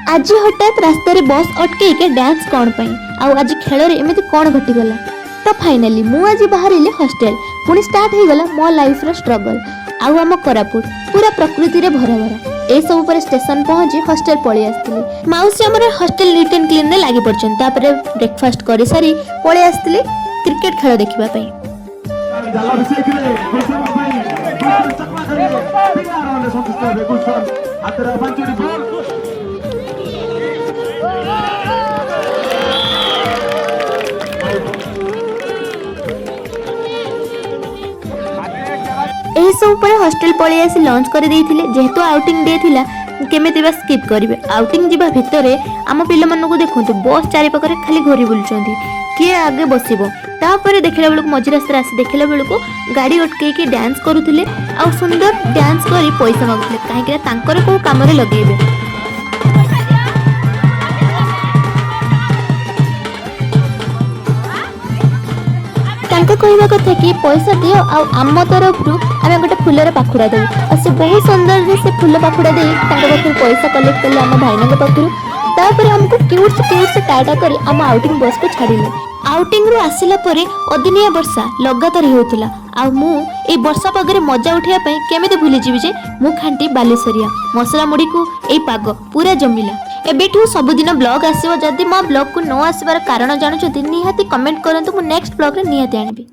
आज हठात रास्तार बस अटकई के डांस कौन पाई आज खेल एमती कौन घटीगला। तो फाइनाली मु आज बाहर हॉस्टल पुणी स्टार्ट हो गला मो लाइफ रो स्ट्रगल। आम कोरापुट पूरा प्रकृति रे भरा भरा ए सब पर स्टेशन पहुंची हॉस्टल पळी आस्तिली। माउसी हमर हॉस्टल नीट एंड क्लीन रे लागि पड़छन। तापरे ब्रेकफास्ट करि सारी पळी आस्तिली क्रिकेट खेल देखिबा पई। एही सब पर हॉस्टल पळी आसी लंच कर देइथिले। जेहेतु आउटिंग डे थिला केमेति बा स्किप करिवे। आउटिंग जिबा भितरे आम पिला मानकु देखंतु बस चारि पाखरे खाली घोरी बुलचंदी किए आगे बसिबो। तापर देखला बेलको मझी रास्ता आसी देखला बेलको गाड़ी अटके के डांस करूथिले आ सुंदर डांस करी पैसा मागुथिले काहे कि तांकर को काम रे लगेबे। तांका कहवा कथा कि पैसा दियो आ आम तरफ आम गोटे फुलर पाखुड़ा दे से बहुत सुंदर से फुल पाखुड़ा दे पैसा कलेक्ट कले आम भाईना पाखु। तापर हमको क्यूट से टाटा करी आम आउटिंग बस को छाड़िले। आउटिंग रू आसिला परे अदिनिया वर्षा लगातार होउथिला आ मु ए वर्षा पागरे मजा उठिया पई केमिते भूली जीवी जे मु खांटी बालेश्वरिया मसला मुड़ी को ए पाग पूरा जमिला। एबेठू सबुदिन ब्लॉग आसीबो। जदि मो ब्लॉग को न आसीबार कारण जानुछथि निहाती कमेंट करंतु। मु नेक्स्ट ब्लॉग रे निहाती आनिबी।